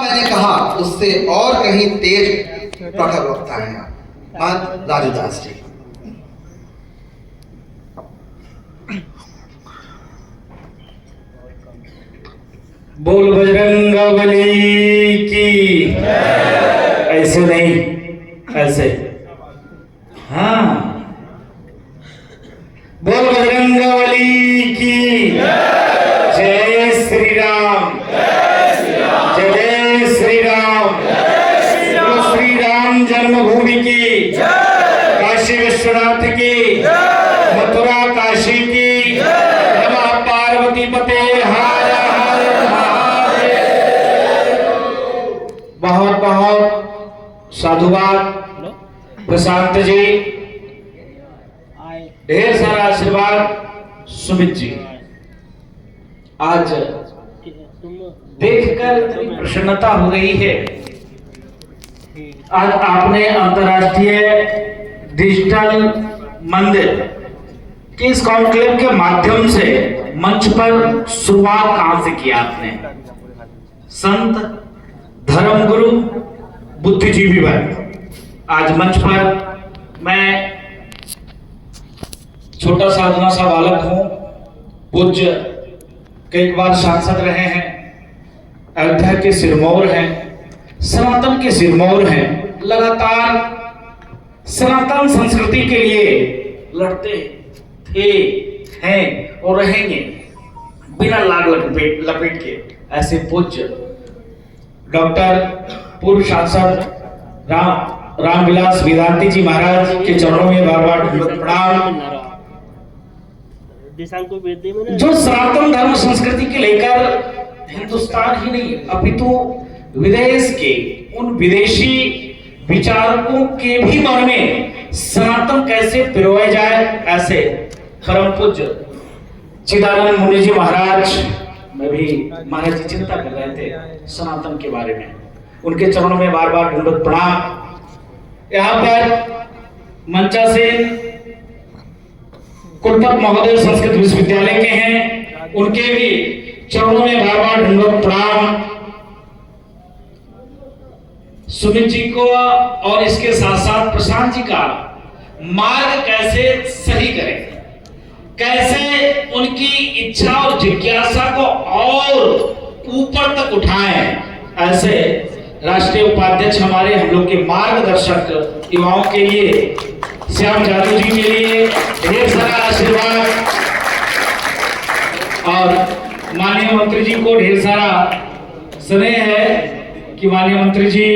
मैंने कहा उससे और कहीं तेज प्रखर वक्ता है मान राजू दास जी। बोल बजरंगबली की। ऐसे नहीं, ऐसे। हाँ, बोल बजरंगबली की। जय श्री राम, जय जय श्री राम। बोलो श्री राम जन्मभूमि की, काशी विश्वनाथ की, मथुरा काशी की। नमः पार्वती पते हर हर महादेव। बहुत बहुत साधुवाद प्रशांत जी, ढेर सारा आशीर्वाद सुमित जी। आज देखकर इतनी प्रसन्नता हो रही है। आज आपने अंतर्राष्ट्रीय डिजिटल मंदिर के इस कॉन्क्लेव के माध्यम से मंच पर शुरुआत कहां से किया आपने? संत धर्मगुरु बुद्धिजीवी भाई आज मंच पर मैं छोटा साधना सा बालक हूं। पूज्य कई बार सांसद रहे हैं, अयोध्या के सिरमौर हैं, सनातन के सिरमौर हैं, लगातार सनातन संस्कृति के लिए लड़ते थे, हैं और रहेंगे बिना लाग लपेट के। ऐसे पूज्य डॉक्टर पूर्व सांसद रामविलास वेदांती जी महाराज के चरणों में बार बार प्रणाम। जो सनातन धर्म संस्कृति के लेकर हिंदुस्तान ही नहीं अपितु विदेश के उन विदेशी विचारकों के भी मन में सनातन कैसे पिरोया जाए, ऐसे परम पूज्य चिदानंद मुनि जी महाराज में भी महाराज जी चिंता कर रहे थे सनातन के बारे में। उनके चरणों में बार बार दंडवत प्रणाम। यहाँ पर मंचासीन कुलपति महोदय संस्कृत विश्वविद्यालय के हैं, उनके भी चरणों में बार बार दंडवत प्रणाम। सुमित जी को और इसके साथ साथ प्रशांत जी का मार्ग कैसे सही करें, कैसे उनकी इच्छा और जिज्ञासा को और ऊपर तक उठाएं, ऐसे राष्ट्रीय उपाध्यक्ष हमारे हम लोग के मार्गदर्शक युवाओं के लिए श्याम जादू जी के लिए ढेर सारा आशीर्वाद और माननीय मंत्री जी को ढेर सारा स्नेह है कि माननीय मंत्री जी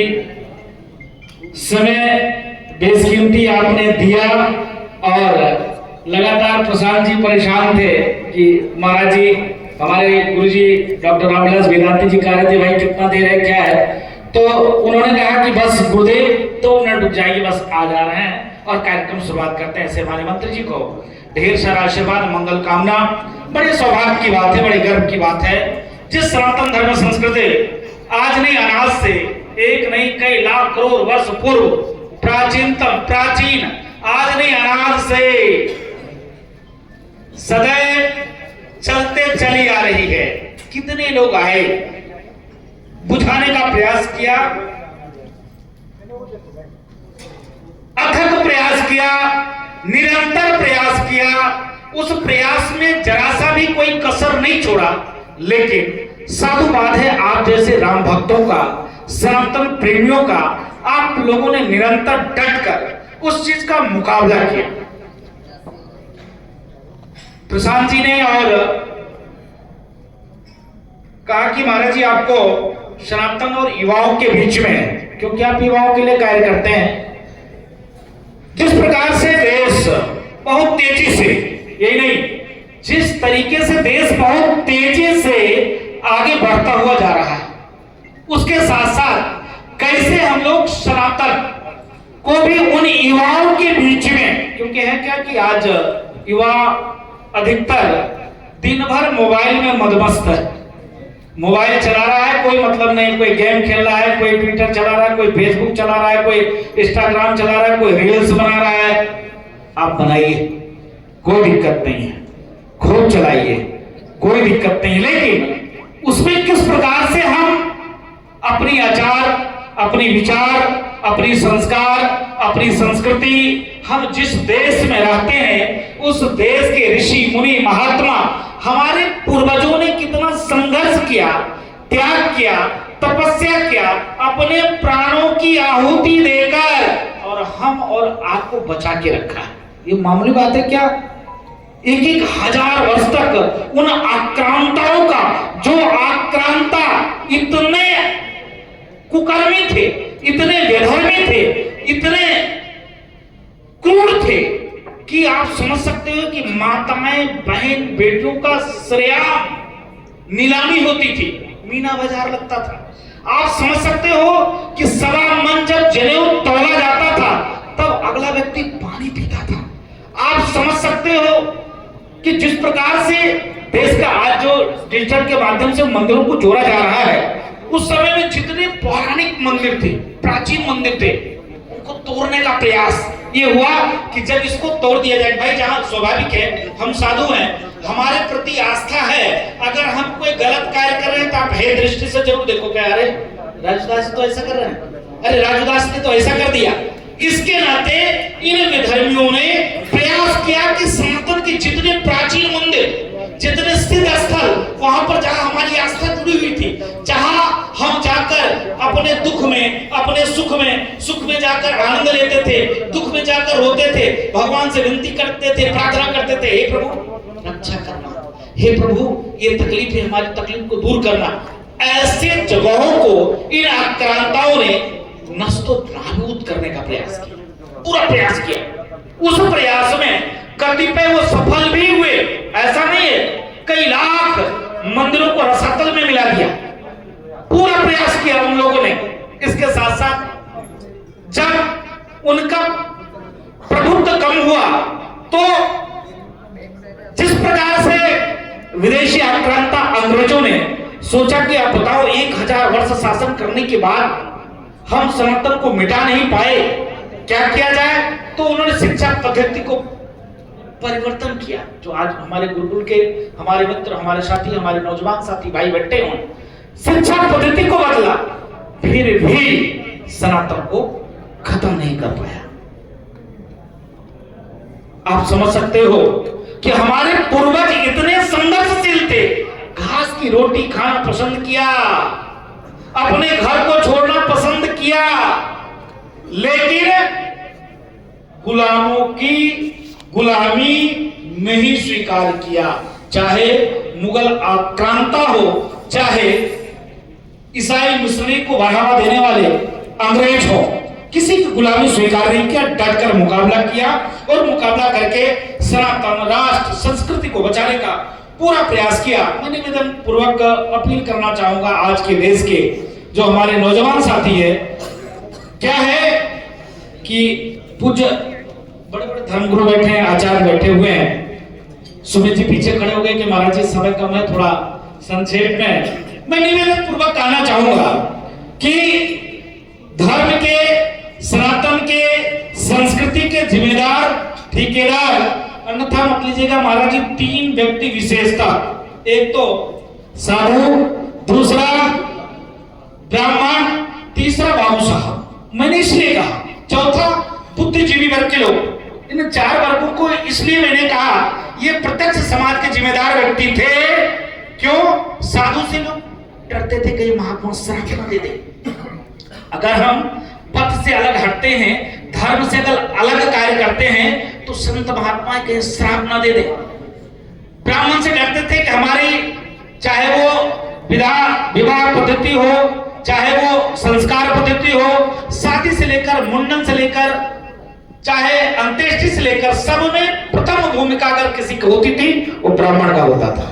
समय बेशकीमती आपने दिया। और लगातार प्रशांत जी परेशान थे कि महाराज जी हमारे गुरु जी डॉक्टर रामविलास वेदांती जी कह रहे थे भाई कितना देर है क्या है, तो उन्होंने कहा कि बस गुरुदेव 2 मिनट रुक जाइए, बस आ जा रहे हैं और कार्यक्रम शुरुआत करते हैं। ऐसे हमारे मंत्री जी को ढेर सारा आशीर्वाद मंगल कामना। बड़े सौभाग्य की बात है, बड़े गर्व की बात है जिस सनातन धर्म संस्कृति आज नहीं अनाज से एक नहीं कई लाख करोड़ वर्ष पूर्व प्राचीन आज नहीं अनाज से सदैव चलते चली आ रही है। कितने लोग आए, बुझाने का प्रयास किया, अथक प्रयास किया, निरंतर प्रयास किया, उस प्रयास में जरा सा भी कोई कसर नहीं छोड़ा। लेकिन साधुवाद है आप जैसे राम भक्तों का, सनातन प्रेमियों का, आप लोगों ने निरंतर डटकर उस चीज का मुकाबला किया। प्रशांत जी ने और कहा कि महाराज जी आपको सनातन और युवाओं के बीच में, क्योंकि आप युवाओं के लिए कार्य करते हैं, जिस प्रकार से देश बहुत तेजी से, यही नहीं जिस तरीके से देश बहुत तेजी से आगे बढ़ता हुआ जा रहा है, उसके साथ साथ कैसे हम लोग सनातन को भी उन युवाओं के बीच में, क्योंकि है क्या कि आज युवा अधिकतर दिन भर मोबाइल में मदमस्त है, मोबाइल चला रहा है, कोई मतलब नहीं, कोई गेम खेल रहा है, कोई ट्विटर चला रहा है, कोई फेसबुक चला रहा है, कोई इंस्टाग्राम चला रहा है, कोई रील्स बना रहा है। आप बनाइए, कोई दिक्कत नहीं है, खूब चलाइए, कोई दिक्कत नहीं, लेकिन उसमें किस प्रकार से हम अपनी आचार, अपनी विचार, अपनी संस्कार, अपनी संस्कृति, हम जिस देश में रहते हैं उस देश के ऋषि मुनि महात्मा, हमारे पूर्वजों ने कितना संघर्ष किया, त्याग किया, तपस्या किया, अपने प्राणों की आहुति देकर, और हम और आपको बचा के रखा। ये मामूली बात है क्या? 1,000 वर्ष तक उन आक्रांताओं का, जो आक्रांता इतने कुकर्मी थे, इतने व्यधर्मी थे, इतने क्रूर थे कि आप समझ सकते हो कि माताएं, बहन, बेटियों का सरेआम नीलामी होती थी, मीना बाजार लगता था। आप समझ सकते हो कि सवा मन जब जनेऊ तोला जाता था तब अगला व्यक्ति पानी पीता था। आप समझ सकते हो कि जिस प्रकार से देश का आज जो डिजिटल के माध्यम से मंदिरों को जोड़ा जा रहा है, उस समय में जितने पौराणिक मंदिर थे, प्राचीन मंदिर थे, उनको तोड़ने का प्रयास ये हुआ कि जब इसको तोड़ दिया जाए। भाई, जहां स्वाभाविक है, हम साधु हैं, हमारे प्रति आस्था है, अगर हम कोई गलत कार्य कर रहे हैं तो आप हे दृष्टि से जरूर देखो, क्या अरे राजदास तो ऐसा कर रहे हैं, अरे राजदास ने तो ऐसा कर दिया। इसके नाते इन विधर्मियों ने प्रयास किया कि सनातन के जितने प्राचीन मंदिर, जितने सिद्ध स्थल, वहां पर जहां हमारी आस्था जुड़ी हुई थी, जहां हम जाकर अपने दुख में, अपने सुख में जाकर आनंद लेते थे, दुख में जाकर रोते थे, भगवान से विनती करते थे, प्रार्थना करते थे, हे प्रभु रक्षा करना, हे प्रभु ये तकलीफ है, हमारी तकलीफ को दूर करना। ऐसे जगहों को इन आक्रांताओं ने नष्टो नाबूद करने का प्रयास किया, पूरा प्रयास किया। उस प्रयास में कतिपय वो सफल भी हुए, ऐसा नहीं है, कई लाख मंदिरों को रसातल में मिला दिया, पूरा प्रयास किया उन लोगों ने। इसके साथ साथ जब उनका प्रभुत्व कम हुआ तो जिस प्रकार से विदेशी आक्रांता अंग्रेजों ने सोचा कि आप बताओ 1,000 वर्ष शासन करने के बाद हम सनातन को मिटा नहीं पाए, क्या किया जाए? तो उन्होंने शिक्षा पद्धति को परिवर्तन किया। जो आज हमारे गुरुकुल के हमारे मित्र, हमारे साथी, हमारे नौजवान साथी भाई बैठे हों, शिक्षा पद्धति को बदला, फिर भी सनातन को खत्म नहीं कर पाया। आप समझ सकते हो कि हमारे पूर्वज इतने संघर्षशील थे, घास की रोटी खाना पसंद किया, अपने घर को छोड़ना पसंद किया, लेकिन गुलामों की गुलामी नहीं स्वीकार किया। चाहे मुगल आक्रांता हो, चाहे ईसाई मिशनरी को बढ़ावा देने वाले अंग्रेज हो, किसी की गुलामी स्वीकार नहीं किया, डटकर मुकाबला किया और मुकाबला करके सनातन राष्ट्र संस्कृति को बचाने का पूरा प्रयास किया। मैं निवेदन पूर्वक अपील करना चाहूंगा आज के देश के जो हमारे नौजवान साथी है, क्या है कि पूज्य बड़े बड़े धर्मगुरु बैठे हैं, आचार्य बैठे हुए हैं, सुमित जी पीछे खड़े हो गए कि महाराज जी समय कम है, थोड़ा संक्षेप में मैं निवेदन पूर्वक कहना चाहूंगा कि धर्म के, सनातन के, संस्कृति के जिम्मेदार ठेकेदार, अन्यथा मत लीजिएगा महाराज जी, 3 व्यक्ति विशेषता, एक तो साधु, दूसरा ब्राह्मण, तीसरा बाबू साहब। मैंने इसलिए कहा, चौथा बुद्धिजीवी वर्ग के लोग। इन 4 वर्गों को इसलिए मैंने कहा ये प्रत्यक्ष समाज के जिम्मेदार व्यक्ति थे। क्यों? साधु से लोग डरते थे कहीं महात्मा श्राप न दे दे। अगर हम पथ से अलग हटते हैं, धर्म से अगर अलग कार्य करते हैं तो संत महात्मा कहीं श्राप न दे दे। ब्राह्मण से डरते थे कि हमारी चाहे वो विवाह पद्धति हो, चाहे वो संस्कार पद्धति हो, शादी से लेकर मुंडन से लेकर चाहे अंत्येष्टि से लेकर सब में प्रथम भूमिका अगर किसी की होती थी वो ब्राह्मण का होता था।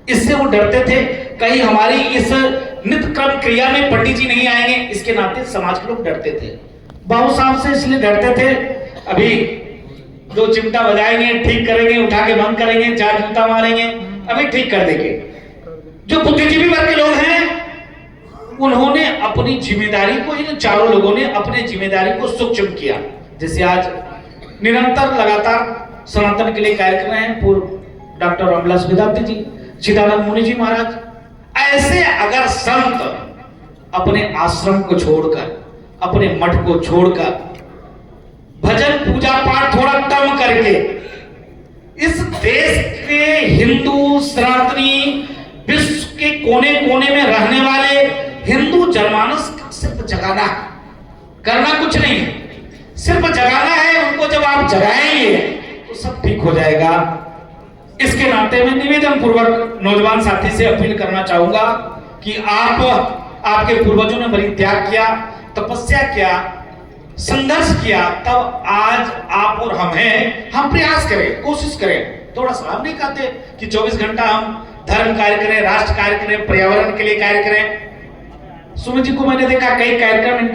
इससे वो डरते थे कहीं हमारी इस नित्य क्रम क्रिया में पंडित जी नहीं आएंगे, इसके नाते समाज के लोग डरते थे। बाबू साहब से इसलिए डरते थे, अभी 2 चिमटा बजाएंगे, ठीक करेंगे, उठा के बंद करेंगे, 4 जूता मारेंगे, अभी ठीक कर देंगे। जो बुद्धिजीवी वर्ग के लोग हैं उन्होंने अपनी जिम्मेदारी को, इन चारों लोगों ने अपनी जिम्मेदारी को सूक्ष्म किया। जैसे आज निरंतर लगातार सनातन के लिए कार्य कर रहे हैं पूर्व डॉक्टर रामविलास वेदांती जी, चिदानंद मुनि जी महाराज। ऐसे अगर संत अपने आश्रम को छोड़कर, अपने मठ को छोड़कर, भजन पूजा पाठ थोड़ा कम करके इस देश के हिंदू सनातनी, विश्व के कोने कोने में रहने वाले हिंदू जनमानस को सिर्फ जगाना, करना कुछ नहीं, सिर्फ जगाना है उनको। जब आप जगाएंगे तो सब ठीक हो जाएगा। इसके नाते मैं निवेदन पूर्वक नौजवान साथी से अपील करना चाहूंगा कि आपके पूर्वजों ने बड़ी त्याग किया, तपस्या किया, संघर्ष किया, तब आज आप और हम प्रयास करें, कोशिश करें। थोड़ा सा हम नहीं कहते कि 24 घंटा हम धर्म कार्य करें, राष्ट्र कार्य करें, पर्यावरण के लिए कार्य करें। सुमित जी को मैंने देखा कई कार्यक्रम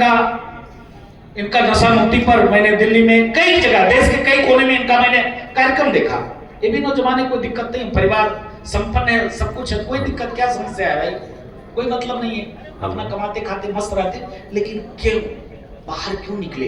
इनका नशा मुक्ति पर मैंने दिल्ली में कई जगह, देश के कई कोने में इनका मैंने कार्यक्रम देखा। ये भी नौजवान कोई दिक्कत नहीं, परिवार संपन्न है, सब कुछ है, कोई दिक्कत क्या समस्या है भाई, कोई मतलब नहीं है, अपना कमाते खाते मस्त रहते। लेकिन क्यों बाहर क्यों निकले,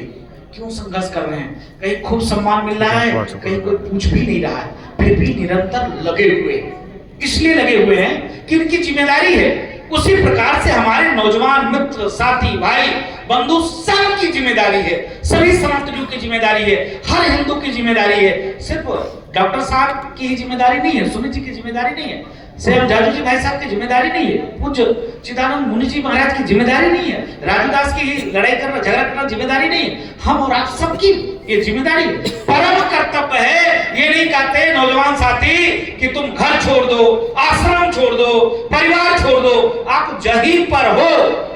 क्यों संघर्ष कर रहे हैं? कहीं खूब सम्मान मिल रहा है, कहीं कोई पूछ भी नहीं रहा है, फिर भी निरंतर लगे हुए हैं। इसलिए लगे हुए हैं कि इनकी जिम्मेदारी है। उसी प्रकार से हमारे नौजवान मित्र, साथी, भाई, बंधु सब की जिम्मेदारी है, सभी सनातनियों की जिम्मेदारी है, हर हिंदू की जिम्मेदारी है। सिर्फ डॉक्टर साहब की ही जिम्मेदारी नहीं है, सुमित जी की जिम्मेदारी नहीं है, सेम जाजू जी भाई साहब की जिम्मेदारी नहीं है, पूज्य चिदानंद मुनि जी महाराज की जिम्मेदारी नहीं है, राजूदास की लड़ाई करना, झगड़ा करना जिम्मेदारी नहीं है, हम और आप सबकी ये जिम्मेदारी है। परम कर्तव्य है। ये नहीं कहते नौजवान साथी कि तुम घर छोड़ दो, आश्रम छोड़ दो, परिवार छोड़ दो, आप जहीं पर हो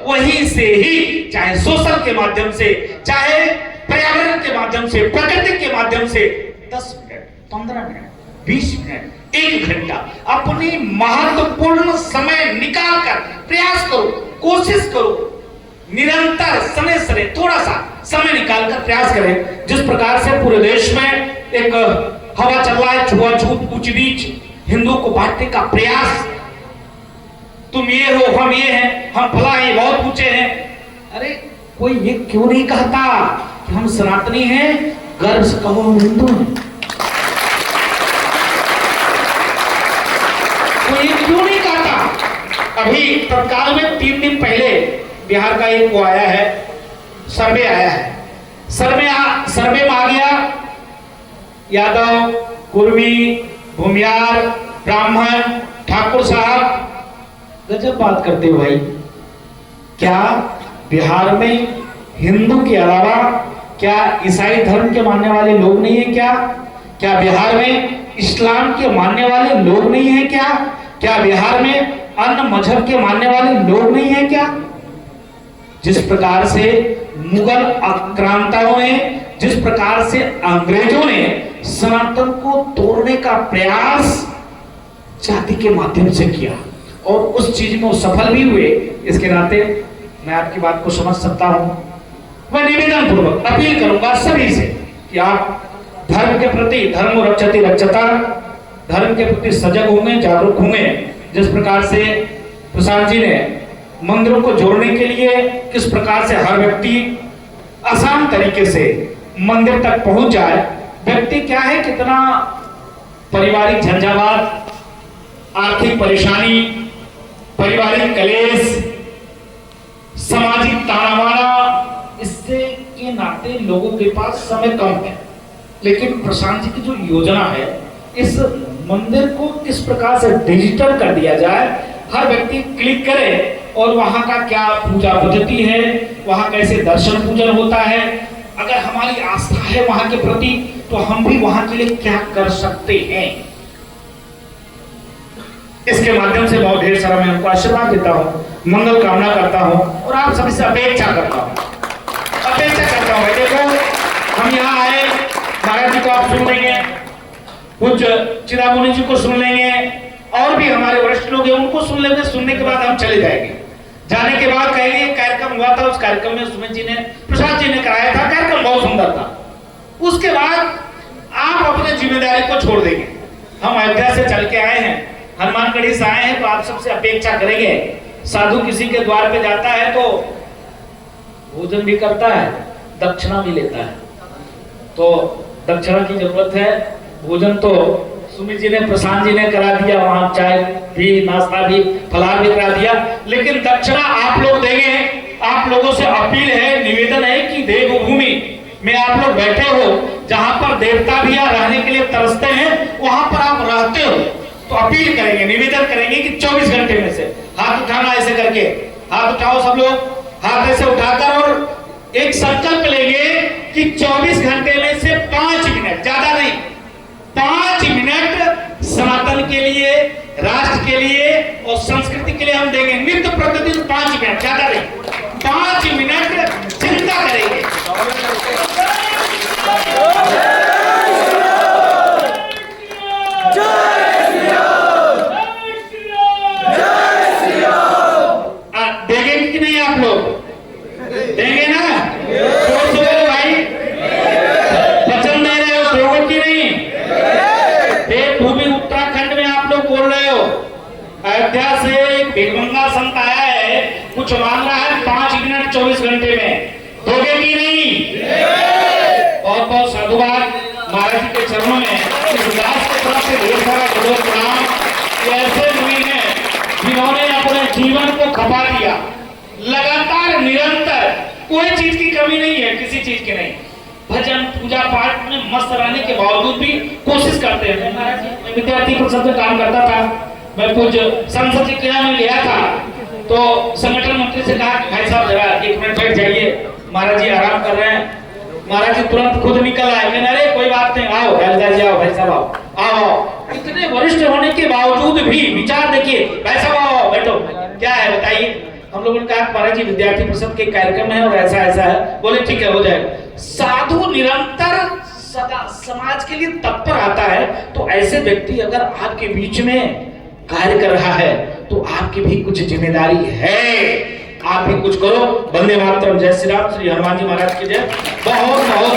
वहीं से ही, चाहे सोशल के माध्यम से, चाहे पर्यावरण के माध्यम से, प्रकृति के माध्यम से 10 मिनट, 15 मिनट, 20 मिनट, 1 घंटा अपनी महत्वपूर्ण समय निकालकर प्रयास करो, कोशिश करो, निरंतर समय थोड़ा सा समय निकालकर प्रयास करें। जिस प्रकार से पूरे देश में एक हवा चल रहा है, छुआछूत, ऊंच नीच, हिंदू को बांटने का प्रयास, तुम ये हो, हम ये हैं, हम फला हैं, बहुत ऊंचे हैं। अरे कोई ये क्यों नहीं कहता कि हम सनातनी हैं, गर्व से कहो हम हिंदू हैं? कोई ये क्यों नहीं कहता? अभी तत्काल में 3 दिन पहले बिहार का एक वो आया है, सर्वे आया है, सर्वे में आ गया यादव, कुर्मी, भूमियार, ब्राह्मण, ठाकुर साहब, गजब बात करते हो भाई। क्या बिहार में हिंदू के अलावा क्या ईसाई धर्म के मानने वाले लोग नहीं है क्या? क्या बिहार में इस्लाम के मानने वाले लोग नहीं है क्या? क्या बिहार में अन्य मजहब के मानने वाले लोग नहीं है क्या? जिस प्रकार से मुगल आक्रांताओं ने, जिस प्रकार से अंग्रेजों ने सनातन को तोड़ने का प्रयास जाति के माध्यम से किया और उस चीज में वो सफल भी हुए, इसके नाते मैं आपकी बात को समझ सकता हूं। मैं निवेदन पूर्वक अपील करूंगा सभी से कि आप धर्म के प्रति, धर्म रक्षति रक्षता, धर्म के प्रति सजग होंगे, जागरूक होंगे। जिस प्रकार से प्रसाद जी ने मंदिरों को जोड़ने के लिए किस प्रकार से हर व्यक्ति आसान तरीके से मंदिर तक पहुंच जाए। व्यक्ति क्या है, कितना पारिवारिक झंझावात, आर्थिक परेशानी, पारिवारिक कलेश, सामाजिक तानाबाना, इससे के नाते लोगों के पास समय कम है। लेकिन प्रशांत जी की जो योजना है, इस मंदिर को किस प्रकार से डिजिटल कर दिया जाए, हर व्यक्ति क्लिक करे और वहां का क्या पूजा पद्धति है, वहां कैसे दर्शन पूजन होता है, अगर हमारी आस्था है वहां के प्रति तो हम भी वहां के लिए क्या कर सकते हैं। इसके माध्यम से बहुत ढेर सारा मैं उनको आशीर्वाद देता हूँ, मंगल कामना करता हूँ और आप सभी से अपेक्षा करता हूँ। देखो हम यहाँ आए, महाराज जी को आप सुन लेंगे, कुछ चिदामुनि जी को सुन लेंगे, और भी हमारे वरिष्ठ लोग हैं उनको सुन लेंगे। सुनने के बाद हम चले जाएंगे। जाने के बाद कहेंगे कार्यक्रम हुआ था, उस कार्यक्रम में सुमित जी ने, प्रसाद जी ने कराया था, कार्यक्रम बहुत सुंदर था। उसके बाद आप अपने जिम्मेदारी को छोड़ देंगे। हम अयोध्या से चल के आए हैं, हनुमानगढ़ी से आए हैं, तो आप सबसे अपेक्षा करेंगे। साधु किसी के द्वार पे जाता है तो भोजन भी करता है, दक्षिणा भी लेता है, तो दक्षिणा की जरूरत है। भोजन तो सुमित जी ने, प्रशांत जी ने करा दिया, वहां चाय भी, नाश्ता भी, फलाहार भी करा दिया, लेकिन दक्षिणा आप लोग देंगे। आप लोगों से अपील है, निवेदन है कि देवभूमि में आप लोग बैठे हो, जहां पर देवता भी रहने के लिए तरसते हैं, वहां पर आप रहते हो, तो अपील करेंगे, निवेदन करेंगे कि 24 घंटे में से हाथ उठाना, ऐसे करके हाथ उठाओ सब लोग, हाथ ऐसे उठाकर, और एक संकल्प लेंगे कि 24 घंटे में से 5 मिनट, ज्यादा नहीं, 5 मिनट सनातन के लिए, राष्ट्र के लिए और संस्कृति के लिए हम देंगे। नित्य प्रतिदिन 5 मिनट, ज्यादा नहीं, 5 मिनट चिंता करेंगे। देंगे कि नहीं आप लोग? देंगे ना? जोर से बोलो भाई, वचन दे रहे हो, दोगे कि नहीं? देवभूमि उत्तराखंड में आप लोग बोल रहे हो। अयोध्या से एक भिखमंगा संत आया है, कुछ मांग रहा है 5 मिनट 24 घंटे में, दोगे कि नहीं? बहुत बहुत साधुवाद महाराज जी के चरणों में। इस दास की तरफ से ढेर सारा गौरव प्रणाम। ऐसे मुनि हैं जिन्होंने अपने जीवन को खपा दिया, लगातार निरंतर, कोई चीज की कमी नहीं है, किसी चीज की नहीं, भजन पूजा पाठ में मस्त रहने के बावजूद भी कोशिश करते हैं। महाराज जी, मैं विद्यार्थी परिषद में काम करता था, मैं कुछ संसद की क्रिया में गया था, तो संगठन मंत्री से कहा कि भाई साहब जरा 1 मिनट बैठ जाइए, महाराज जी आराम कर रहे हैं। महाराज जी तुरंत खुद निकल आए, कहने अरे कोई बात नहीं, आओ बैठ जाओ भाई साहब, आओ आओ। इतने वरिष्ठ होने के बावजूद भी विचार देखिए, भाई साहब आओ बैठो, क्या है बताइए। हम लोगों ने कहा महाराज जी विद्यार्थी परिषद के कार्यक्रम है और ऐसा ऐसा है, बोले ठीक है हो जाएगा। साधु निरंतर सदा समाज के लिए तत्पर आता है, तो ऐसे व्यक्ति अगर आपके बीच में कार्य कर रहा है तो आपकी भी कुछ जिम्मेदारी है, आप भी कुछ करो। वंदे मातरम, जय श्री राम, श्री हनुमान जी महाराज की जय। बहुत बहुत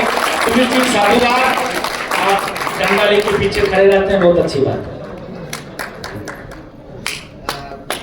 साधुवाद। आप डंडा लेके पीछे खड़े रहते हैं, बहुत अच्छी बात है।